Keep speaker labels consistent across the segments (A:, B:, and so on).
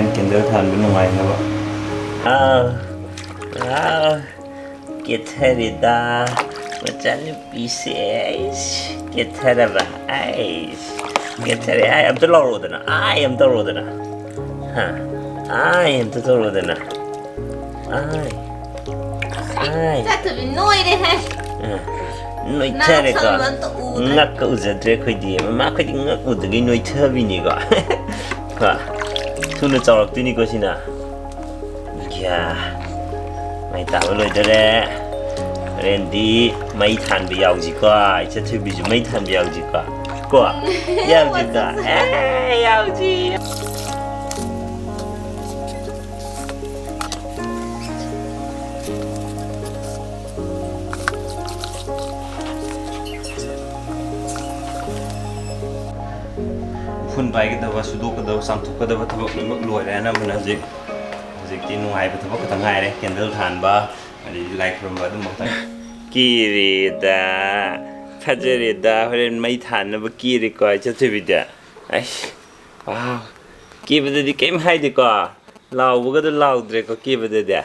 A: ꯍꯣꯔꯦꯟ ꯀꯦꯟꯗꯜ ꯊꯥꯟꯕ ꯅꯨꯡꯉꯥꯏꯅꯕ
B: ꯀꯦꯊꯔꯤꯗ ꯃꯆꯥꯅꯨꯄꯤꯁꯦ ꯀꯦꯊꯔꯕ ꯀꯦꯊꯔꯦ ꯑꯝꯇ ꯂꯧꯔꯣꯗꯅ ꯑꯝꯇ ꯇꯧꯔꯣꯗꯅ ꯑꯝꯇ ꯇꯧꯔꯣꯗꯅ
C: ꯆꯠꯇꯕꯤ ꯅꯣꯏꯔꯦꯍꯦ
B: ꯅꯣꯏꯊꯔꯦꯀꯣ ꯉꯛꯀ ꯎꯖꯗ꯭ꯔꯦ ꯑꯩꯈꯣꯏꯗꯤ ꯃꯃꯥ ꯑꯩꯈꯣꯏꯗꯤ ꯉꯛ ꯎꯗꯒꯩ ꯅꯣꯏꯊꯕꯤꯅꯤꯀꯣ ꯊꯨꯅ ꯆꯥꯎꯔꯛꯇꯣꯏꯅꯤꯀꯣ ꯁꯤꯅ ꯃꯩ ꯇꯥꯕ ꯂꯣꯏꯗꯣꯔꯦ ꯍꯣꯔꯦꯟꯗꯤ ꯃꯩ ꯊꯥꯟꯕ ꯌꯥꯎꯁꯤꯀꯣ ꯏꯆꯠꯊꯣꯏꯕꯤꯁꯨ ꯃꯩ ꯊꯥꯟꯕ ꯌꯥꯎꯁꯤꯀꯣ ꯌꯥꯎꯁꯤꯀꯣ ꯌꯥꯎꯁꯤ
A: ꯎꯐꯨꯟ ꯄꯥꯏꯒꯗꯕ ꯁꯨꯗꯣꯛꯀꯗꯕ ꯆꯥꯝꯊꯣꯛꯀꯗꯕ ꯊꯕꯛ ꯂꯣꯏꯅꯃꯛ ꯂꯣꯏꯔꯦ ꯑꯅꯝꯕꯅ ꯍꯧꯖꯤꯛꯇꯤ ꯅꯨꯡꯉꯥꯏꯕ ꯊꯕꯛ ꯈꯛꯇ ꯉꯥꯏꯔꯦ ꯀꯦꯟꯗꯜ ꯊꯥꯟꯕ ꯑꯗꯩꯗꯤ ꯂꯥꯏ ꯈꯨꯔꯨꯝꯕ ꯑꯗꯨꯝꯕ
B: ꯀꯤꯔꯦꯗ ꯐꯖꯔꯦꯗ ꯍꯣꯔꯦꯟ ꯃꯩ ꯊꯥꯟꯅꯕ ꯀꯤꯔꯦꯀꯣ ꯏꯆꯠꯊꯣꯏꯕꯤꯗꯤ ꯀꯤꯕꯗꯗꯤ ꯀꯩꯝ ꯍꯥꯏꯗꯦꯀꯣ ꯂꯥꯎꯕꯒꯗꯣ ꯂꯥꯎꯗ꯭ꯔꯦꯀꯣ ꯀꯤꯕꯗꯗꯤ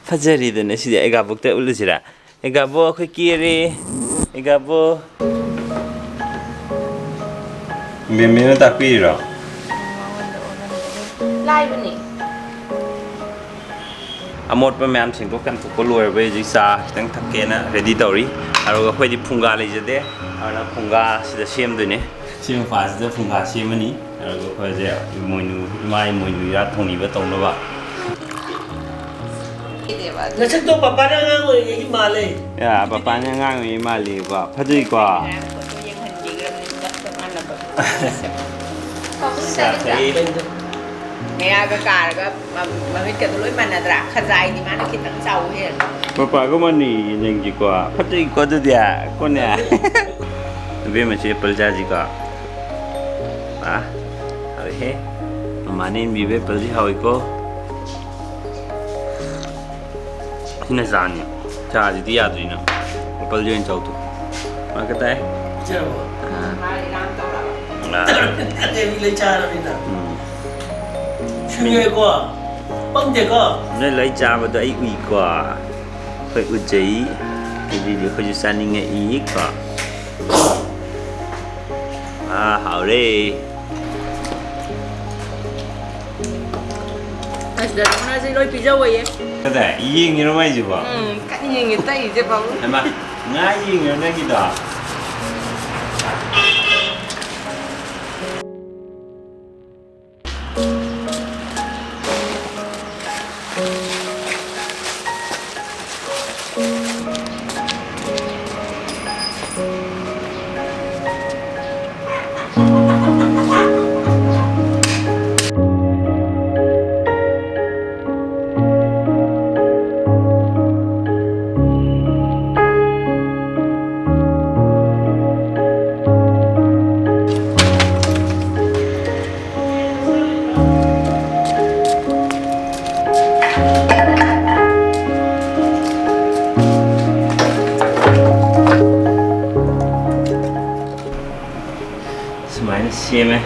B: ꯐꯖꯔꯦꯗꯅ ꯁꯤꯗꯤ ꯑꯩꯒꯥꯕꯣꯛꯇ ꯎꯠꯂꯨꯁꯤꯔꯥ ꯑꯩꯒꯥꯕꯣꯛ ꯑꯩꯈꯣꯏ ꯀꯤꯔꯦ ꯑꯩꯒꯥꯕꯣꯛ
A: ꯃꯦꯝꯃꯤꯅ ꯇꯥꯛꯄꯤꯔꯤꯔꯣ
C: ꯂꯥꯏꯕꯅꯤ
A: ꯑꯃꯣꯠꯄ ꯃꯌꯥꯝ ꯁꯦꯡꯗꯣꯛ ꯀꯟꯊꯣꯛꯄ ꯂꯣꯏꯔꯕ ꯍꯧꯖꯤꯛ ꯆꯥ ꯈꯤꯇꯪ ꯊꯛꯀꯦꯅ ꯔꯦꯗꯤ ꯇꯧꯔꯤ ꯑꯗꯨꯒ ꯑꯩꯈꯣꯏꯗꯤ ꯐꯨꯡꯒꯥ ꯂꯩꯖꯗꯦ ꯑꯗꯨꯅ ꯐꯨꯡꯒꯥ ꯁꯤꯗ ꯁꯦꯝꯗꯣꯏꯅꯦ ꯁꯤ ꯃꯄꯥꯁꯤꯗ ꯐꯨꯡꯒꯥ ꯁꯦꯝꯃꯅꯤ ꯑꯗꯨꯒ ꯑꯩꯈꯣꯏꯁꯦ ꯏꯃꯥ ꯏꯃꯣꯏꯅꯨ ꯏꯔꯥꯠ ꯊꯧꯅꯤꯕ ꯇꯧꯅꯕ
D: ꯅꯁꯛꯇꯣ ꯄꯄꯥꯅ ꯑꯉꯥꯡ ꯑꯣꯏꯔꯤꯉꯩꯒꯤ ꯃꯥꯜꯂꯦ
A: ꯄꯄꯥꯅ ꯑꯉꯥꯡ ꯑꯣꯏꯔꯤꯉꯩ ꯃꯥꯜꯂꯦꯀꯣ ꯐꯖꯩꯀꯣ
E: ꯃꯌꯥꯒ ꯀꯥꯔꯒ ꯃꯃꯤꯠꯀꯗꯣ ꯂꯣꯏ ꯃꯥꯟꯅꯗ꯭ꯔꯥ ꯈꯖꯥꯏꯗꯤ ꯃꯥꯅ ꯈꯤꯇꯪ ꯆꯥꯎꯕ ꯍꯦꯜꯂꯦ
A: ꯄꯄꯥꯒ ꯃꯥꯟꯅꯩꯌꯦ ꯅꯪꯁꯤꯀꯣ ꯐꯖꯩꯀꯣ ꯑꯗꯨꯗꯤ ꯀꯣꯅꯦ ꯏꯕꯦꯝꯃꯁꯤ ꯑꯦꯄꯜ ꯆꯥꯁꯤꯀꯣ ꯍꯥꯎꯏꯍꯦ ꯃꯃꯥꯅ ꯏꯟꯕꯤꯕ ꯑꯦꯄꯜꯁꯤ ꯍꯥꯎꯏꯀꯣ ꯁꯤꯅ ꯆꯥꯅꯤ ꯆꯥꯁꯤꯗꯤ ꯌꯥꯗ꯭ꯔꯤꯅ ꯑꯦꯄꯜꯁꯤ ꯑꯣꯏꯅ ꯆꯥꯎꯊꯣꯛ ꯀ ꯇꯥꯏ
D: ꯑꯇꯩ ꯂꯩ ꯆꯥꯔꯕꯅꯤꯅ ꯁꯨꯡꯉꯦꯀꯣ ꯄꯪꯗꯦꯀꯣ
B: ꯅꯣꯏ ꯂꯣꯏ ꯆꯥꯕꯗꯣ ꯑꯩ ꯎꯏꯀꯣ ꯑꯩꯈꯣꯏ ꯎꯖꯩ ꯑꯗꯨꯗꯤ ꯑꯩꯈꯣꯏꯁꯨ ꯆꯥꯅꯤꯡꯉꯛꯏꯀꯣ ꯍꯥꯎꯔꯦ
E: ꯑꯁꯤꯗ ꯂꯣꯏ ꯄꯤꯖꯧꯌꯦ
A: ꯀꯗꯥꯏ ꯌꯦꯡꯉꯤꯔꯣ ꯃꯥꯏꯁꯤꯕꯣ
E: ꯀꯟꯅ ꯌꯦꯡꯉꯦ ꯇꯩꯁꯦ ꯄꯥꯕꯨꯡ
A: ꯉꯥ ꯌꯦꯡꯉꯤꯔꯣ ꯅꯪꯒꯤꯗꯣ ꯁꯨꯃꯥꯏꯅ ꯁꯦꯝꯃꯦ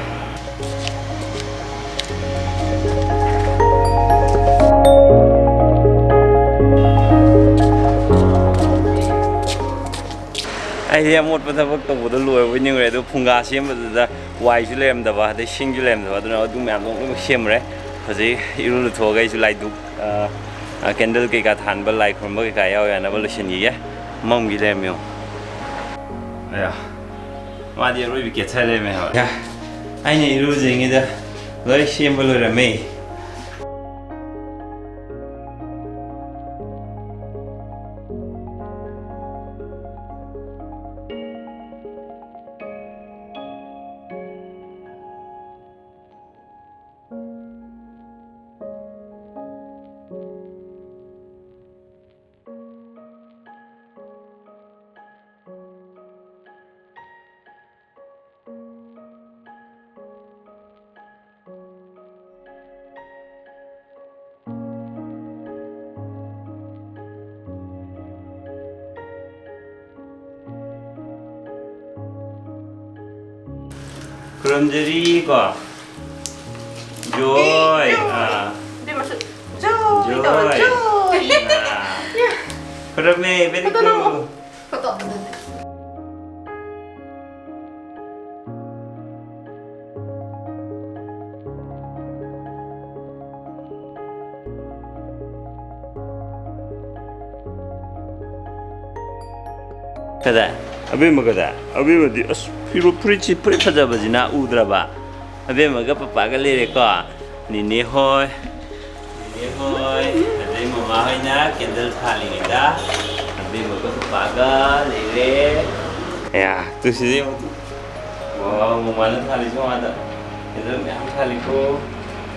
A: ꯑꯩꯗꯤ ꯑꯃꯣꯠꯄ ꯊꯕꯛ ꯇꯧꯕꯗꯣ ꯂꯣꯏꯔꯕꯣꯏ ꯅꯤꯡꯉꯨꯔꯦ ꯑꯗꯣ ꯐꯨꯡꯒꯥ ꯁꯦꯝꯕꯗꯨꯗ ꯋꯥꯏꯁꯨ ꯂꯩꯔꯝꯗꯕ ꯑꯗꯩ ꯁꯤꯡꯁꯨ ꯂꯩꯔꯝꯗꯕ ꯑꯗꯨꯅ ꯑꯗꯨ ꯃꯌꯥꯝꯗꯣ ꯂꯣꯏꯅꯃꯛ ꯁꯦꯝꯃꯨꯔꯦ ꯍꯧꯖꯤꯛ ꯏꯔꯨ ꯂꯨꯊꯣꯛꯑꯒ ꯑꯩꯁꯨ ꯂꯥꯏꯗꯨꯛ ꯀꯦꯟꯗꯜ ꯀꯩꯀꯥ ꯊꯥꯟꯕ ꯂꯥꯏ ꯈꯨꯔꯨꯝꯕ ꯀꯩꯀꯥ ꯌꯥꯎ ꯌꯥꯅꯕ ꯂꯣꯏꯁꯤꯟꯈꯤꯒꯦ ꯃꯝꯒꯤ ꯂꯩꯔꯝꯃꯦ ꯃꯥꯗꯤ ꯑꯔꯣꯏꯕꯤ ꯀꯦꯊꯔ ꯂꯩꯔꯝꯃꯦ ꯍꯥꯏꯕ ꯑꯩꯅ ꯏꯔꯨꯖꯉꯩꯗ ꯂꯣꯏ ꯁꯦꯝꯕ ꯂꯣꯏꯔꯝꯃꯦ ꯈꯨꯔꯨꯝꯖꯔꯤꯀꯣ
B: joy
E: dia masuk
B: joy Perame very good
C: foto
B: kada abema kada abema di as piro purichi puri phajabajina udraba abema ga papa ga lere ko nini hoy adai mama hoy na candle thali da abema ga papa ga lere ya tu si wow mama na thali so ada candle myam thali ko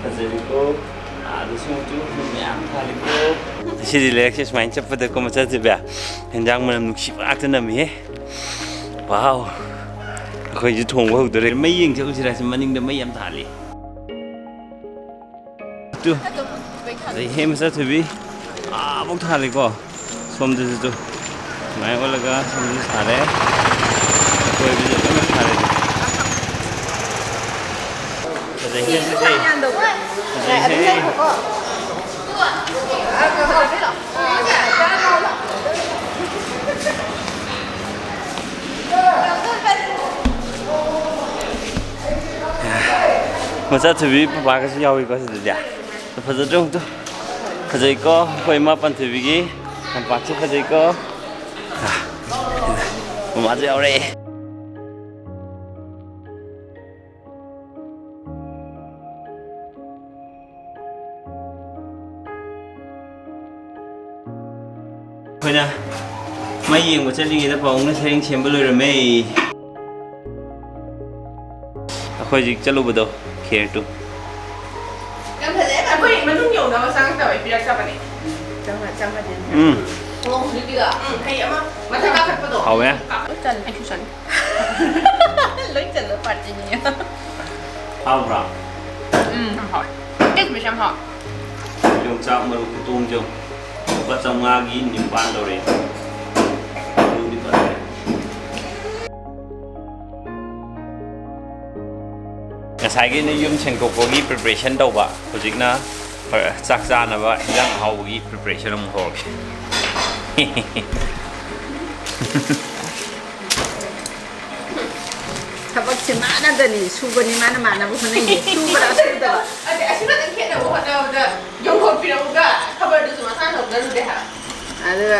B: phajari ko adu sung tu myam thali ko Sidi lek semain cepat aku macam tu biar. Hendak menam nuksi waktu nami. Wow. Aku itu thong wow tu. Mai yang jauh sih rasa maning dah mai am thali. Tu. Dari hem satu bi. Buk thali ko. Som tu tu. Mai ko laga som tu sare. Aku bi jaga mai thali. Dari hem tu. Dari hem. Masa TV papa kasi yawi ko sa dia. Pada jong tu. Kajai ko koi ma pan TV gi. Nampak si kajai ko. Mama tu yawi. Koi na. Mai yang mo chali ngi da pong na sering chembel rồi mai. Aku jik chalo bodo. Here too.
C: em thấy dễ mà
E: Wait, mình không nhiều đâu sang tao bị sao vậy? Trong mà đến.
C: không đi kìa
E: Hay mà. Mà thấy các cái đồ.
B: Hậu nhá.
E: Lúc chân anh chú sẵn. Lúc chân nó phạt gì nhỉ?
B: Hậu rồi.
E: Không hỏi. Cái gì xem hỏi?
B: Yung chak maru kutung jong. Ba trong ngagi nimpan dore. Lu di pa. Ngasai gi na yum chengkok ko gi preparation daw ba. Hojik na chak cha na ba yang hau gi preparation am hor.
E: Thằng chị Mã nó đây này, su bên này Mã nó bố này gì, su vào đó su đó. Anh nói anh khéo đâu, họ đâu đó, dùng hộp pin đâu cả, không bao giờ mà sang hộp đó được hả? Đó,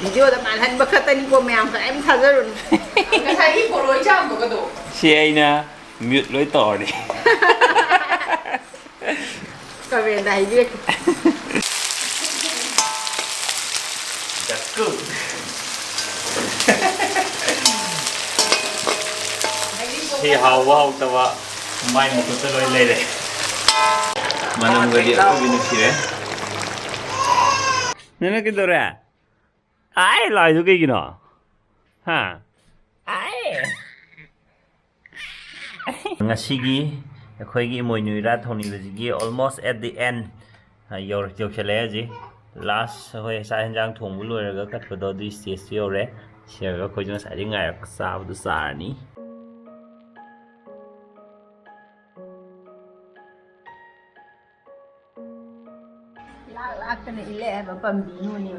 E: video đó mà anh bắt tay của mèo, em thật rồi. Cái này cái bộ lối trang của cái đồ.
B: Si ai na mute lối tỏ đi.
E: Coi về này đi.
B: That's good. Thì hào wow tawa mai một chút lôi lên đấy. Mà nằm người địa có bị nước gì đấy? Nên là cái đồ ra. Ai lại cho cái gì nó? Ha? Ai? Ngasigi, khoi moi nui ra thoni gi almost at the end. Yo chale ji. Last hoi sa hanjang thong bu loi ra ga kat pa do di stage yo re. Share ga khoi jong sa ri ngai sa bu sa ni.
E: Cái này lẹ và bầm bí luôn nè.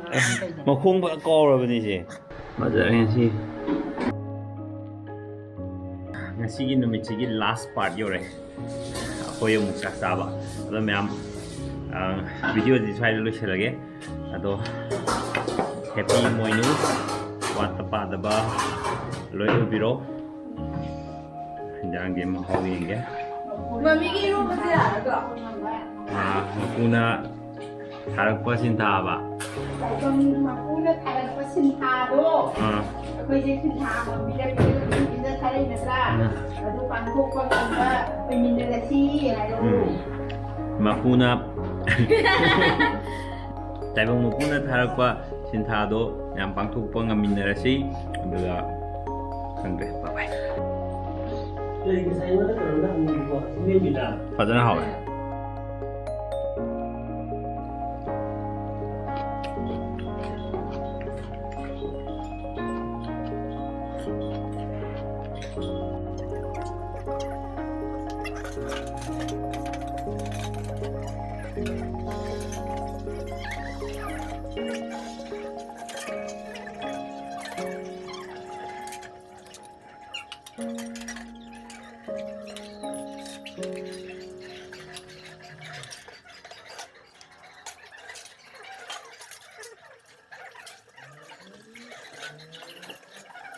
B: Mà khung vợ co rồi bên này gì? Mà giờ nghe chi? Nghe chi cái mình chỉ cái last part rồi. Aku yang muka sahabat. Kalau memang video di saya dulu saya lagi. Atau happy moinu, wat tepat deba, loyal biro. Jangan game hobi ini.
C: mami cái luôn bây giờ được
B: Makuna harap pasin taba.
E: Con mà cũng đã thay là có xin tha đó. Bây giờ xin tha mà bây giờ thay là ra. Và tôi quan cô quan tâm là bây giờ là gì này đâu.
B: Makuna. Tại vì makuna harap pa sin thado yang pangtuk pengaminasi adalah sangre. Bye bye.
D: Đây cái say nó rất là nặng mùi của nguyên Việt Nam.
B: Phát rất là hậu.
E: Um